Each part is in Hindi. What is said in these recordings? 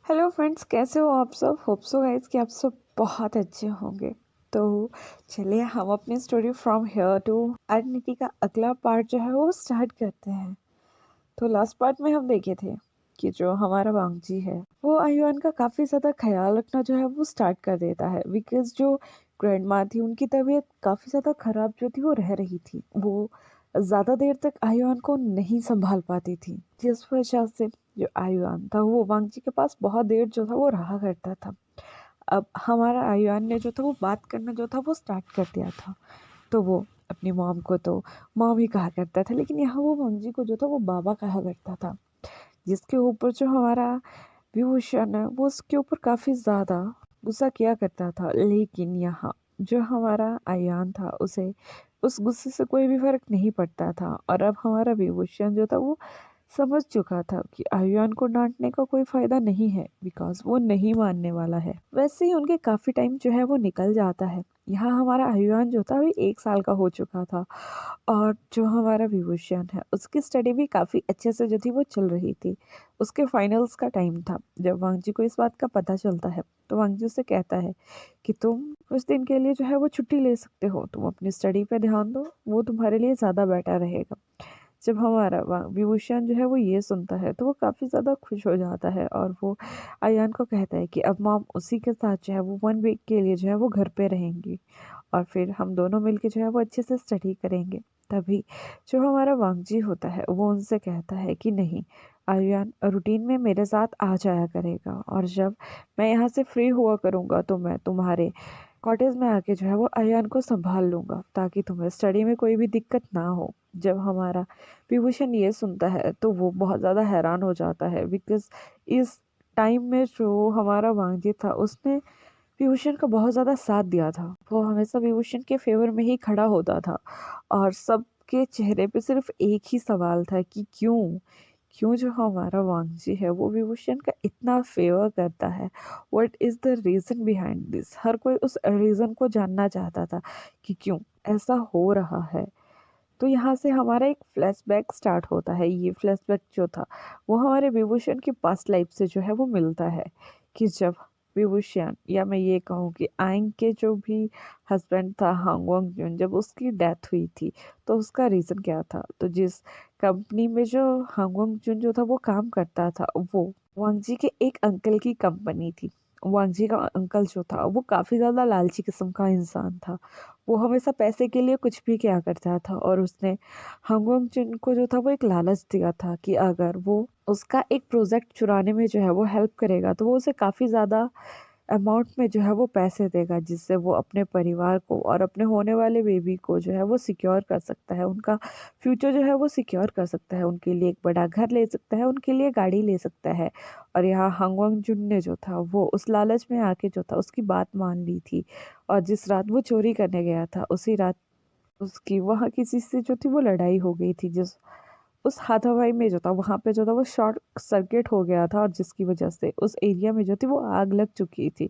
हेलो फ्रेंड्स, कैसे हो आप सब। होप सो गाइस कि आप सब बहुत अच्छे होंगे। तो चलिए हम अपनी story from here to identity का अगला पार्ट जो है वो स्टार्ट करते हैं। तो लास्ट पार्ट में हम देखे थे कि जो हमारा वांगजी है वो आयुआन का काफ़ी ज़्यादा ख्याल रखना जो है वो स्टार्ट कर देता है, बिकॉज जो ग्रैंड माँ थी उनकी तबीयत काफ़ी ज़्यादा ख़राब जो थी वो रह रही थी। वो ज़्यादा देर तक आयुआन को नहीं संभाल पाती थी, जिस वजह से जो आयुआन था वो वांगजी के पास बहुत देर जो था वो रहा करता था। अब हमारा आयुआन ने जो था वो बात करना जो था वो स्टार्ट कर दिया था। तो वो अपनी मॉम को तो मॉम ही कहा करता था, लेकिन यहाँ वो वांगजी को जो था वो बाबा कहा करता था, जिसके ऊपर जो हमारा विभूषण है वो उसके ऊपर काफ़ी ज़्यादा गुस्सा किया करता था। लेकिन यहाँ जो हमारा आयान था उसे उस गुस्से से कोई भी फर्क नहीं पड़ता था, और अब हमारा विभूषण जो था वो समझ चुका था कि आयुआन को डांटने का कोई फायदा नहीं है, बिकॉज वो नहीं मानने वाला है। वैसे ही उनके काफी टाइम जो है वो निकल जाता है। यहाँ हमारा आयुआन जो था वो 1 साल का हो चुका था, और जो हमारा विभूषण है उसकी स्टडी भी काफी अच्छे से जो थी वो चल रही थी। उसके फाइनल्स का टाइम था। जब वांगजी को इस बात का पता चलता है तो वांगजी उसे कहता है कि तुम कुछ दिन के लिए जो है वो छुट्टी ले सकते हो, तुम अपनी स्टडी पे ध्यान दो, वो तुम्हारे लिए ज़्यादा बेटर रहेगा। जब हमारा विभूषण जो है वो ये सुनता है तो वो काफ़ी ज़्यादा खुश हो जाता है, और वो आयान को कहता है कि अब मॉम उसी के साथ जो है वो 1 वीक के लिए जो है वो घर पे रहेंगी, और फिर हम दोनों मिलके जो है वो अच्छे से स्टडी करेंगे। तभी जो हमारा वांगजी होता है वो उनसे कहता है कि नहीं, आयुआन रूटीन में मेरे साथ आ जाया करेगा, और जब मैं यहाँ से फ्री हुआ करूँगा तो मैं तुम्हारे कॉटेज में आके जो है वो आयान को संभाल लूँगा, ताकि तुम्हें स्टडी में कोई भी दिक्कत ना हो। जब हमारा विभूषण ये सुनता है तो वो बहुत ज़्यादा हैरान हो जाता है, बिकॉज इस टाइम में जो हमारा वांगजी था उसने विभूषण का बहुत ज़्यादा साथ दिया था। वो हमेशा विभूषण के फेवर में ही खड़ा होता था, और सबके चेहरे पे सिर्फ एक ही सवाल था कि क्यों क्यों जो हमारा वांगजी है वो विभूषण का इतना फेवर करता है। What is the reason behind this. हर कोई उस रीज़न को जानना चाहता था कि क्यों ऐसा हो रहा है। तो यहाँ से हमारा एक फ्लैशबैक स्टार्ट होता है। ये फ्लैशबैक जो था वो हमारे विभूषण की पास्ट लाइफ से जो है वो मिलता है, कि जब विभूषण, या मैं ये कहूँ कि आयन के जो भी हस्बैंड था हांगवॉन्ग जून, जब उसकी डेथ हुई थी तो उसका रीज़न क्या था। तो जिस कंपनी में जो हांगवॉन्ग जून जो था वो काम करता था, वो वांगजी के एक अंकल की कंपनी थी। वांगजी का अंकल जो था वो काफ़ी ज़्यादा लालची किस्म का इंसान था। वो हमेशा पैसे के लिए कुछ भी किया करता था, और उसने हांगवॉन्ग जिन को जो था वो एक लालच दिया था कि अगर वो उसका एक प्रोजेक्ट चुराने में जो है वो हेल्प करेगा तो वो उसे काफ़ी ज़्यादा अमाउंट में जो है वो पैसे देगा, जिससे वो अपने परिवार को और अपने होने वाले बेबी को जो है वो सिक्योर कर सकता है, उनका फ्यूचर जो है वो सिक्योर कर सकता है, उनके लिए एक बड़ा घर ले सकता है, उनके लिए गाड़ी ले सकता है। और यहाँ हांगवॉन्ग जुन ने जो था वो उस लालच में आके जो था उसकी बात मान ली थी, और जिस रात वो चोरी करने गया था उसी रात उसकी वहाँ किसी से जो थी वो लड़ाई हो गई थी। जिस उस हाथापाई में जो था वहाँ पे जो था वो शॉर्ट सर्किट हो गया था, और जिसकी वजह से उस एरिया में जो थी वो आग लग चुकी थी,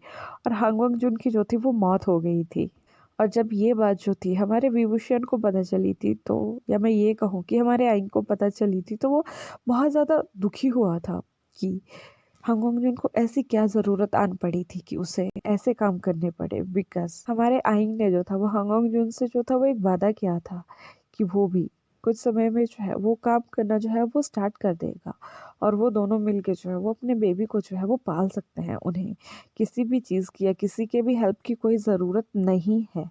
और हांगवॉन्ग जुन की जो थी वो मौत हो गई थी। और जब ये बात जो थी हमारे विभूषण को पता चली थी, तो या मैं ये कहूँ कि हमारे आइन को पता चली थी, तो वो बहुत ज़्यादा दुखी हुआ था कि हांगवॉन्ग जुन को ऐसी क्या ज़रूरत आन पड़ी थी कि उसे ऐसे काम करने पड़े। बिकॉज हमारे आइन ने जो था वो हांगवॉन्ग जुन से जो था वो एक वादा किया था कि वो भी कुछ समय में जो है वो काम करना जो है वो स्टार्ट कर देगा, और वो दोनों मिलके जो है वो अपने बेबी को जो है वो पाल सकते हैं। उन्हें किसी भी चीज़ की या किसी के भी हेल्प की कोई ज़रूरत नहीं है।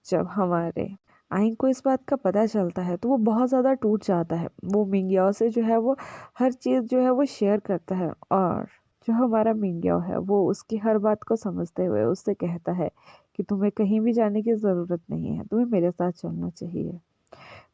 जब हमारे आइन को इस बात का पता चलता है तो वो बहुत ज़्यादा टूट जाता है। वो मिंग्याओ से जो है वो हर चीज़ जो है वो शेयर करता है, और जो हमारा मिंग्याओ है वो उसकी हर बात को समझते हुए उससे कहता है कि तुम्हें कहीं भी जाने की ज़रूरत नहीं है, तुम्हें मेरे साथ चलना चाहिए।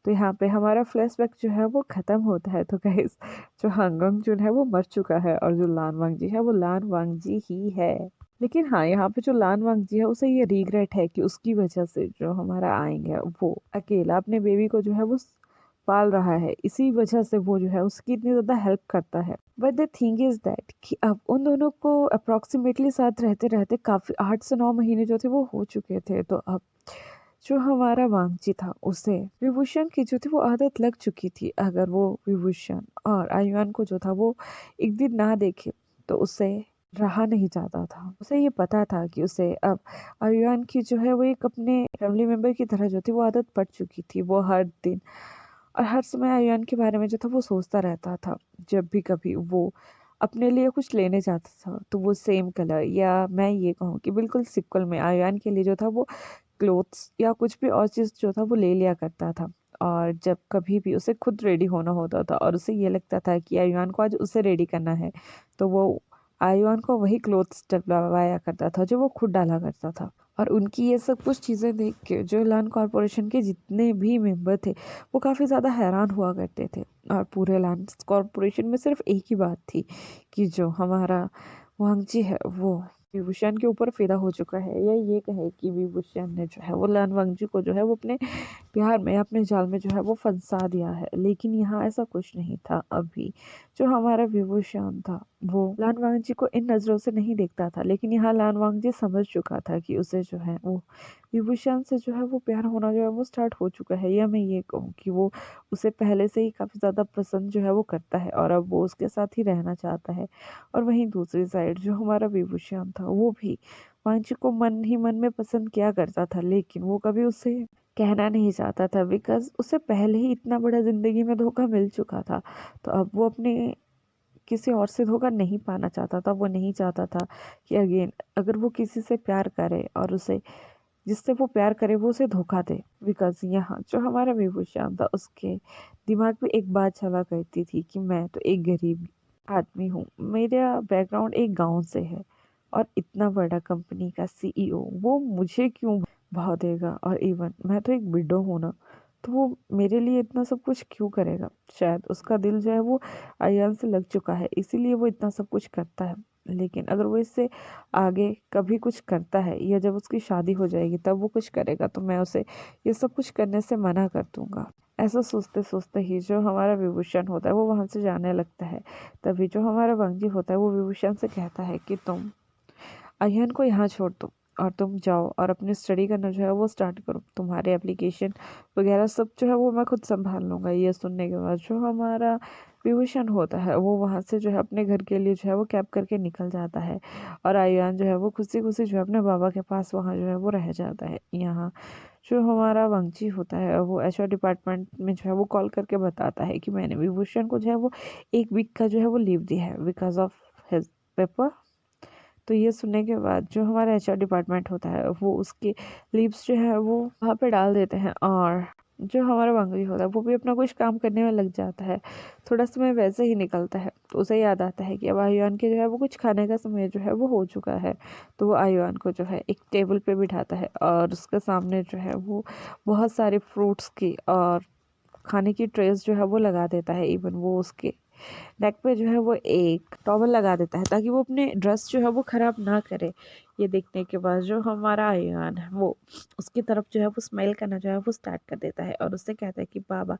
तो यहाँ पे हमारा फ्लैशबैक जो है वो ख़त्म होता है। तो गाइस, जो हांगकांग जुन है वो मर चुका है, और जो लान वांगजी है वो लान वांगजी ही है। लेकिन हाँ, यहाँ पे जो लान वांगजी है उसे ये रिग्रेट है कि उसकी वजह से जो हमारा आएंगे वो अकेला अपने बेबी को जो है वो पाल रहा है, इसी वजह से वो जो है उसकी इतनी ज़्यादा हेल्प करता है। But the thing is that कि अब उन दोनों को अप्रॉक्सीमेटली साथ रहते रहते काफ़ी 8 से 9 महीने जो थे वो हो चुके थे। तो अब जो हमारा वांगची था उसे विभूषण की जो थी वो आदत लग चुकी थी। अगर वो विभूषण और आयुआन को जो था वो एक दिन ना देखे तो उसे रहा नहीं जाता था। उसे ये पता था कि उसे अब आयुआन की जो है वो एक अपने फैमिली मेंबर की तरह जो थी वो आदत पड़ चुकी थी। वो हर दिन और हर समय आयुआन के बारे में जो था वो सोचता रहता था। जब भी कभी वो अपने लिए कुछ लेने जाता था तो वो सेम कलर या मैं ये कहूँ कि बिल्कुल सिक्वल में आयुआन के लिए जो था वो क्लोथ्स या कुछ भी और चीज़ जो था वो ले लिया करता था। और जब कभी भी उसे खुद रेडी होना होता था और उसे ये लगता था कि आयुआन को आज उसे रेडी करना है, तो वो आयुआन को वही क्लोथ्स डलवाया करता था जो वो खुद डाला करता था। और उनकी ये सब कुछ चीज़ें देख के जो लान कॉरपोरेशन के जितने भी मेंबर थे वो काफ़ी ज़्यादा हैरान हुआ करते थे। और पूरे लान कॉरपोरेशन में सिर्फ एक ही बात थी कि जो हमारा वांगजी है वो विभूषण के ऊपर फिदा हो चुका है, या ये कहे कि विभूषण ने जो है वो लान वांगजी को जो है वो अपने प्यार में अपने जाल में जो है वो फंसा दिया है। लेकिन यहाँ ऐसा कुछ नहीं था। अभी जो हमारा विभूषण था वो लान वांगजी को इन नज़रों से नहीं देखता था, लेकिन यहाँ लान वांगजी समझ चुका था कि उसे जो है वो विभूषण से जो है वो प्यार होना जो है वो स्टार्ट हो चुका है, या मैं ये कहूँ कि वो उसे पहले से ही काफ़ी ज़्यादा पसंद जो है वो करता है और अब वो उसके साथ ही रहना चाहता है। और वहीं दूसरी साइड जो हमारा विभूषण था वो भी वांगजी को मन ही मन में पसंद किया करता था, लेकिन वो कभी उसे कहना नहीं चाहता था बिकॉज़ उसे पहले ही इतना बड़ा ज़िंदगी में धोखा मिल चुका था। तो अब वो अपने किसी और से धोखा नहीं पाना चाहता था। वो नहीं चाहता था कि अगेन अगर वो किसी से प्यार करे और उसे जिससे वो प्यार करे वो उसे धोखा दे। बिकॉज़ यहाँ जो हमारा विभूषण था उसके दिमाग में एक बात चला करती थी कि मैं तो एक गरीब आदमी हूँ। मेरा बैकग्राउंड एक गाँव से है और इतना बड़ा कंपनी का सीईओ वो मुझे क्यों भाव देगा, और इवन मैं तो एक विडो हूँ ना, तो वो मेरे लिए इतना सब कुछ क्यों करेगा। शायद उसका दिल जो है वो अयान से लग चुका है, इसीलिए वो इतना सब कुछ करता है। लेकिन अगर वो इससे आगे कभी कुछ करता है या जब उसकी शादी हो जाएगी तब वो कुछ करेगा तो मैं उसे ये सब कुछ करने से मना कर दूंगा। ऐसा सोचते सोचते ही जो हमारा विभूषण होता है वो वहां से जाने लगता है। तभी जो हमारा वंजी होता है वो विभूषण से कहता है कि तुम अयन को यहाँ छोड़ दो और तुम जाओ और अपनी स्टडी करना जो है वो स्टार्ट करो। तुम्हारे एप्लीकेशन वगैरह सब जो है वो मैं खुद संभाल लूँगा। ये सुनने के बाद जो हमारा विभूषण होता है वो वहाँ से जो है अपने घर के लिए जो है वो कैब करके निकल जाता है। और आयुआन जो है वो खुशी खुशी जो है अपने बाबा के पास वहाँ जो है वो रह जाता है। यहाँ जो हमारा वंची होता है वो एचआर डिपार्टमेंट में जो है वो कॉल करके बताता है कि मैंने विभूषण को जो है वो एक वीक का जो है वो लीव दिया है बिकॉज ऑफ हिज पेपर। तो ये सुनने के बाद जो हमारा एचआर डिपार्टमेंट होता है वो उसके लीव्स जो है वो वहाँ पे डाल देते हैं। और जो हमारा वांगली होता है वो भी अपना कुछ काम करने में लग जाता है। थोड़ा समय वैसे ही निकलता है तो उसे याद आता है कि अब आयुआन के जो है वो कुछ खाने का समय जो है वो हो चुका है। तो वो आयुआन को जो है एक टेबल पे बिठाता है और उसके सामने जो है वो बहुत सारे फ्रूट्स की और खाने की ट्रेस जो है वो लगा देता है। इवन वो उसके नेक पे जो है वो एक टॉवल लगा देता है ताकि वो अपने ड्रेस जो है वो ख़राब ना करे। ये देखने के बाद जो हमारा अयान है वो उसकी तरफ जो है वो स्माइल करना जो है वो स्टार्ट कर देता है और उससे कहता है कि बाबा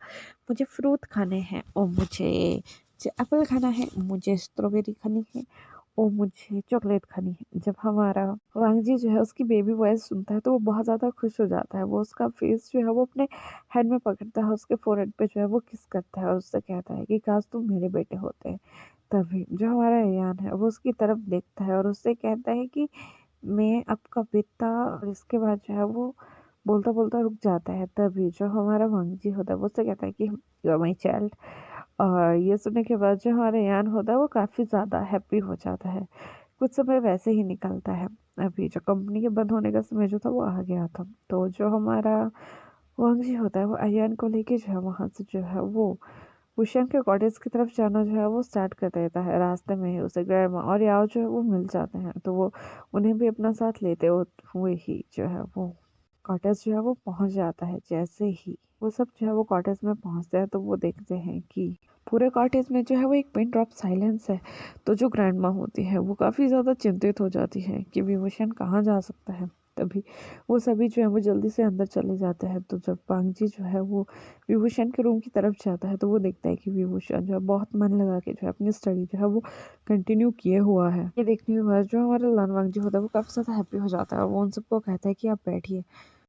मुझे फ्रूट खाने हैं और मुझे एप्पल खाना है, मुझे स्ट्रॉबेरी खानी है और मुझे चॉकलेट खानी है। जब हमारा वांगजी जो है उसकी बेबी वॉइस सुनता है तो वो बहुत ज़्यादा खुश हो जाता है। वो उसका फेस जो है वो अपने हैंड में पकड़ता है, उसके फोrehead पे जो है वो किस करता है और उससे कहता है कि काश तुम मेरे बेटे होते। तभी जो हमारा अयान है वो उसकी तरफ देखता है और उससे कहता है कि मैं आपका बेटा। और इसके बाद जो है वो बोलता बोलता रुक जाता है। तभी जो हमारा वांगजी होता है वो उससे कहता है कि यू आर माई चाइल्ड। और ये सुनने के बाद जो हमारा यान होता है वो काफ़ी ज़्यादा हैप्पी हो जाता है। कुछ समय वैसे ही निकलता है। अभी जो कंपनी के बंद होने का समय जो था वो आ गया था। तो जो हमारा वांगजी होता है वो अयान को लेके जो है वहाँ से जो है वो भूषण के कॉटेज की तरफ जाना जो है वो स्टार्ट कर देता है। रास्ते में ही उसे ग्रैंडमा और याओ जो है वो मिल जाते हैं तो वो उन्हें भी अपना साथ लेते हुए ही जो है वो कॉटेज जो है वो पहुंच जाता है। जैसे ही वो सब जो है वो कॉटेज में पहुंचते हैं तो वो देखते हैं कि पूरे कॉटेज में जो है वो एक पिन ड्रॉप साइलेंस है। तो जो ग्रैंडमा होती है वो काफ़ी ज़्यादा चिंतित हो जाती है कि विभूषण कहाँ जा सकता है। तभी वो सभी जो है वो जल्दी से अंदर चले जाते हैं। तो जब पांगजी जो है वो विभूषण के रूम की तरफ जाता है तो वो देखता है कि विभूषण जो है बहुत मन लगा के जो है अपनी स्टडी जो है वो कंटिन्यू किए हुआ है। ये देखने के बाद जो हमारा लानवांगजी होता है वो काफ़ी ज़्यादा हैप्पी हो जाता है। वो उन सबको कहता है कि आप बैठिए।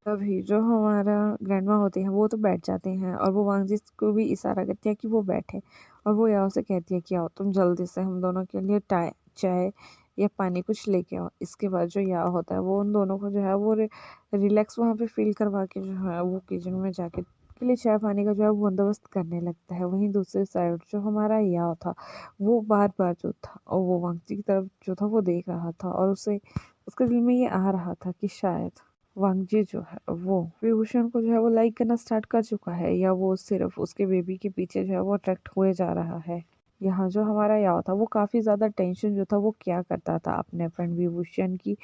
तभी जो हमारा ग्रैंडमा होती है वो तो बैठ जाते हैं और वो वांगजी को भी इशारा करती है कि वो बैठे। और वो याओ से कहती है कि आओ तुम जल्दी से हम दोनों के लिए चाय या पानी कुछ लेके आओ। इसके बाद जो या होता है वो उन दोनों को जो है वो रिलैक्स वहाँ पे फील करवा के जो है वो किचन में जाके के लिए चाय पानी का जो है वो बंदोबस्त करने लगता है। वहीं दूसरी साइड जो हमारा या था वो बार बार जो था और वो वांगजी की तरफ जो था वो देख रहा था और उसे उसके दिल में ये आ रहा था कि शायद वांगजी जो है वो विभूषण को जो है वो लाइक करना स्टार्ट कर चुका है या वो सिर्फ उसके बेबी के पीछे जो है वो अट्रैक्ट हुए जा रहा है। यहाँ जो हमारा याव था वो काफ़ी ज़्यादा टेंशन जो था वो क्या करता था अपने फ्रेंड विभूषण की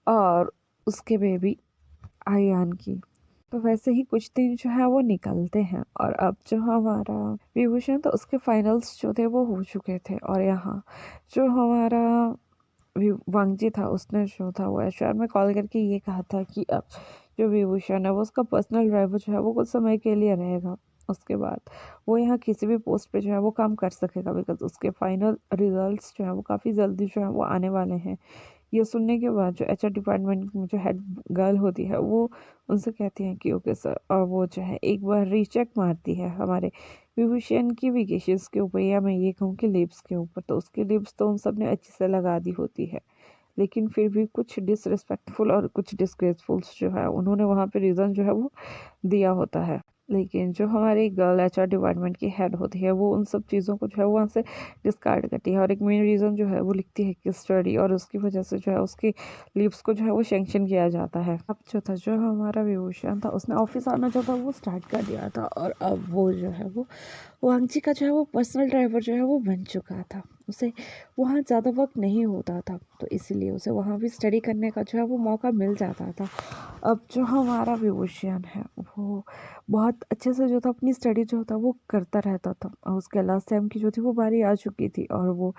और उसके बेबी आयान की। तो वैसे ही कुछ दिन जो है वो निकलते हैं और अब जो हमारा विभूषण तो उसके फाइनल्स जो थे वो हो चुके थे और यहाँ जो हमारा वांगजी था उसने जो था वो एचआर में कॉल करके ये कहा था कि अब जो विभूषण है वो उसका पर्सनल ड्राइवर जो है वो कुछ समय के लिए रहेगा। उसके बाद वो यहाँ किसी भी पोस्ट पे जो है वो काम कर सकेगा बिकॉज उसके फाइनल रिजल्ट्स जो है वो काफ़ी जल्दी जो है वो आने वाले हैं। ये सुनने के बाद जो एचआर डिपार्टमेंट में जो हेड गर्ल होती है वो उनसे कहती है कि ओके सर और वो जो है एक बार रीचेक मारती है हमारे विभूषण की विकेशंस के ऊपर या मैं ये कहूँ कि लिप्स के ऊपर। तो उसकी लिप्स तो उन सब ने अच्छे से लगा दी होती है लेकिन फिर भी कुछ डिसरिस्पेक्टफुल और कुछ डिसग्रेसफुल जो है उन्होंने वहाँ पे रीज़न जो है वो दिया होता है। लेकिन जो हमारी गर्ल एचआर डिपार्टमेंट की हेड होती है वो उन सब चीज़ों को जो है वो वहाँ से डिस्कार्ड करती है और एक मेन रीज़न जो है वो लिखती है कि स्टडी और उसकी वजह से जो है उसकी लीव्स को जो है वो सैंक्शन किया जाता है। अब जो था जो हमारा विभूषण था उसने ऑफिस आना जो था वो स्टार्ट कर दिया था और अब वो जो है वो वांगजी का जो है वो पर्सनल ड्राइवर जो है वो बन चुका था। उसे वहाँ ज़्यादा वक्त नहीं होता था तो इसीलिए उसे वहाँ भी स्टडी करने का जो है वो मौका मिल जाता था। अब जो हमारा विभूषण है वो बहुत अच्छे से जो था अपनी स्टडी जो था वो करता रहता था और उसके लास्ट टाइम की जो थी वो बारी आ चुकी थी और वो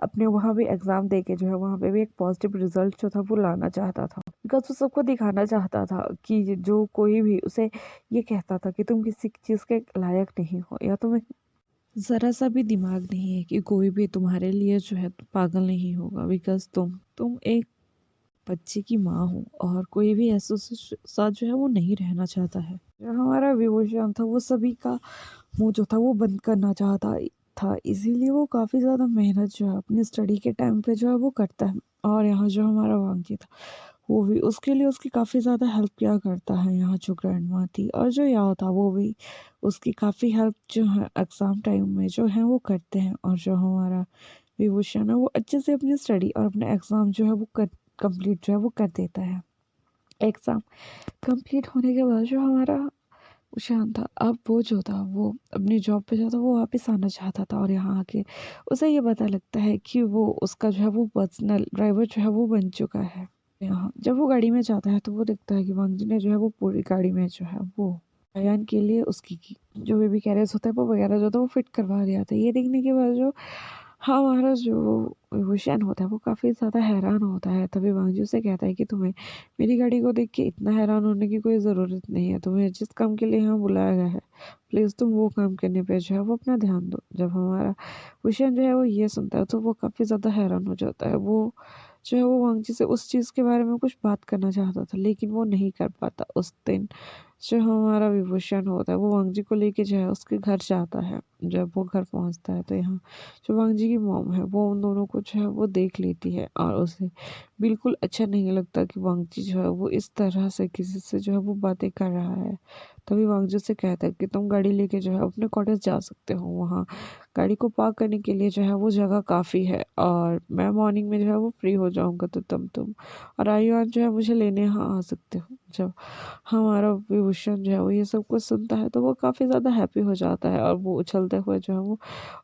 अपने वहाँ भी एग्ज़ाम दे के जो है वहाँ पे भी एक पॉजिटिव रिजल्ट जो था वो लाना चाहता था बिकॉज वो सबको दिखाना चाहता था कि जो कोई भी उसे ये कहता था कि तुम किसी चीज़ के लायक नहीं हो या तुम्हें ज़रा सा भी दिमाग नहीं है कि कोई भी तुम्हारे लिए जो है पागल नहीं होगा बिकॉज तुम एक बच्चे की माँ हो और कोई भी ऐसे साथ जो है वो नहीं रहना चाहता है। जो हमारा विभूषण था वो सभी का मुंह जो था वो बंद करना चाहता था इसीलिए वो काफ़ी ज़्यादा मेहनत जो है अपनी स्टडी के टाइम पे जो है वो करता है। और यहाँ जो हमारा वांगजी था वो भी उसके लिए उसकी काफ़ी ज़्यादा हेल्प किया करता है। यहाँ जो ग्रैंड माँ थी और जो याव था वो भी उसकी काफ़ी हेल्प जो है एग्ज़ाम टाइम में जो है वो करते हैं। और जो हमारा विभूषण है वो अच्छे से अपनी स्टडी और अपने एग्ज़ाम जो है वो कंप्लीट जो है वो कर देता है। एग्ज़ाम कंप्लीट होने के बाद जो हमारा उशान था अब वो जो था वो अपनी जॉब पे जो था वो वापस आना चाहता था और यहाँ आके उसे ये पता लगता है कि वो उसका जो है वो पर्सनल ड्राइवर जो है वो बन चुका है। यहाँ जब वो गाड़ी में जाता है तो वो देखता है कि वांगजी ने जो है वो पूरी गाड़ी में जो है वो अयान के लिए उसकी की जो बेबी कैरेज होता है वो वगैरह जो था वो फिट करवा दिया था। ये देखने के बाद जो हमारा जो विभूषण होता है वो काफ़ी ज़्यादा हैरान होता है। तभी वांगजी से कहता है कि तुम्हें मेरी गाड़ी को देख के इतना हैरान होने की कोई ज़रूरत नहीं है। तुम्हें जिस काम के लिए यहाँ बुलाया गया है प्लीज़ तुम वो काम करने पे जो है वो अपना ध्यान दो। जब हमारा विभूषण जो है वो ये सुनता है तो वो काफ़ी ज़्यादा हैरान हो जाता है। वो जो है वो वांगजी से उस चीज़ के बारे में कुछ बात करना चाहता था लेकिन वो नहीं कर पाता। उस दिन जो हमारा विभूषण होता है वो वांगजी को लेके जो है उसके घर जाता है। जब वो घर पहुंचता है तो यहाँ जो वांगजी की मॉम है वो उन दोनों को जो है वो देख लेती है और उसे बिल्कुल अच्छा नहीं लगता कि वांगजी जो है वो इस तरह से किसी से जो है वो बातें कर रहा है। तभी वांगजी से कहता है कि तुम गाड़ी लेके जो है अपने कॉटेज जा सकते हो। वहाँ गाड़ी को पार्क करने के लिए जो है वो जगह काफ़ी है और मैं मॉर्निंग में जो है वो फ्री हो जाऊँगा तो तुम और आयुआन जो है मुझे लेने यहाँ आ सकते हो। जब हमारा विभूषण जो है वो ये सब कुछ सुनता है तो वो काफ़ी ज़्यादा हैप्पी हो जाता है और वो उछलते हुए जो है वो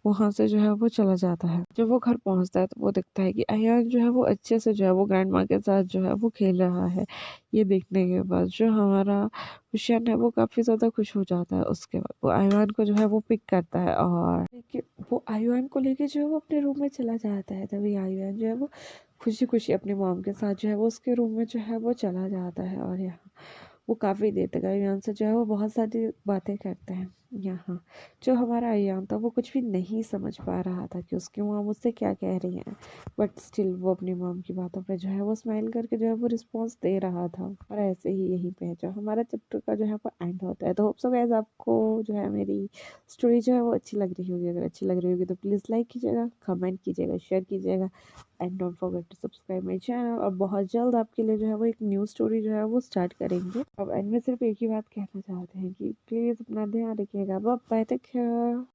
वहाँ से जो है वो चला जाता है। जब वो घर पहुँचता है तो वो देखता है कि अयान जो है वो अच्छे से जो है वो ग्रैंड माँ के साथ जो है वो खेल रहा है। ये देखने के बाद जो हमारा विभूषण है वो काफ़ी ज़्यादा खुश हो जाता है। उसके बाद वो आयुआन को जो है वो पिक करता है और वो आयुआन को लेके जो है वो अपने रूम में चला जाता है। तभी आयुआन जो है वो खुशी खुशी अपनी मॉम के साथ जो है वो उसके रूम में जो है वो चला जाता है और यहाँ वो काफ़ी देर तक अयान से जो है वो बहुत सारी बातें करते हैं। यहाँ जो हमारा अयान था वो कुछ भी नहीं समझ पा रहा था कि उसकी मॉम उससे क्या कह रही हैं बट स्टिल वो अपनी मॉम की बातों पे जो है वो स्माइल करके जो है वो रिस्पॉन्स दे रहा था। और ऐसे ही यहीं पे जो हमारा चैप्टर का जो है वो एंड होता है। तो होप सो गाइस आपको जो है मेरी स्टोरी जो है वो अच्छी लग रही होगी। अगर अच्छी लग रही होगी तो प्लीज़ लाइक कीजिएगा, कमेंट कीजिएगा, शेयर कीजिएगा। And don't forget to subscribe my channel. और बहुत जल्द आपके लिए जो है वो एक न्यू स्टोरी जो है वो स्टार्ट करेंगे। अब एंड में सिर्फ एक ही बात कहना चाहते हैं कि प्लीज़ अपना ध्यान रखिएगा। Bye, take care.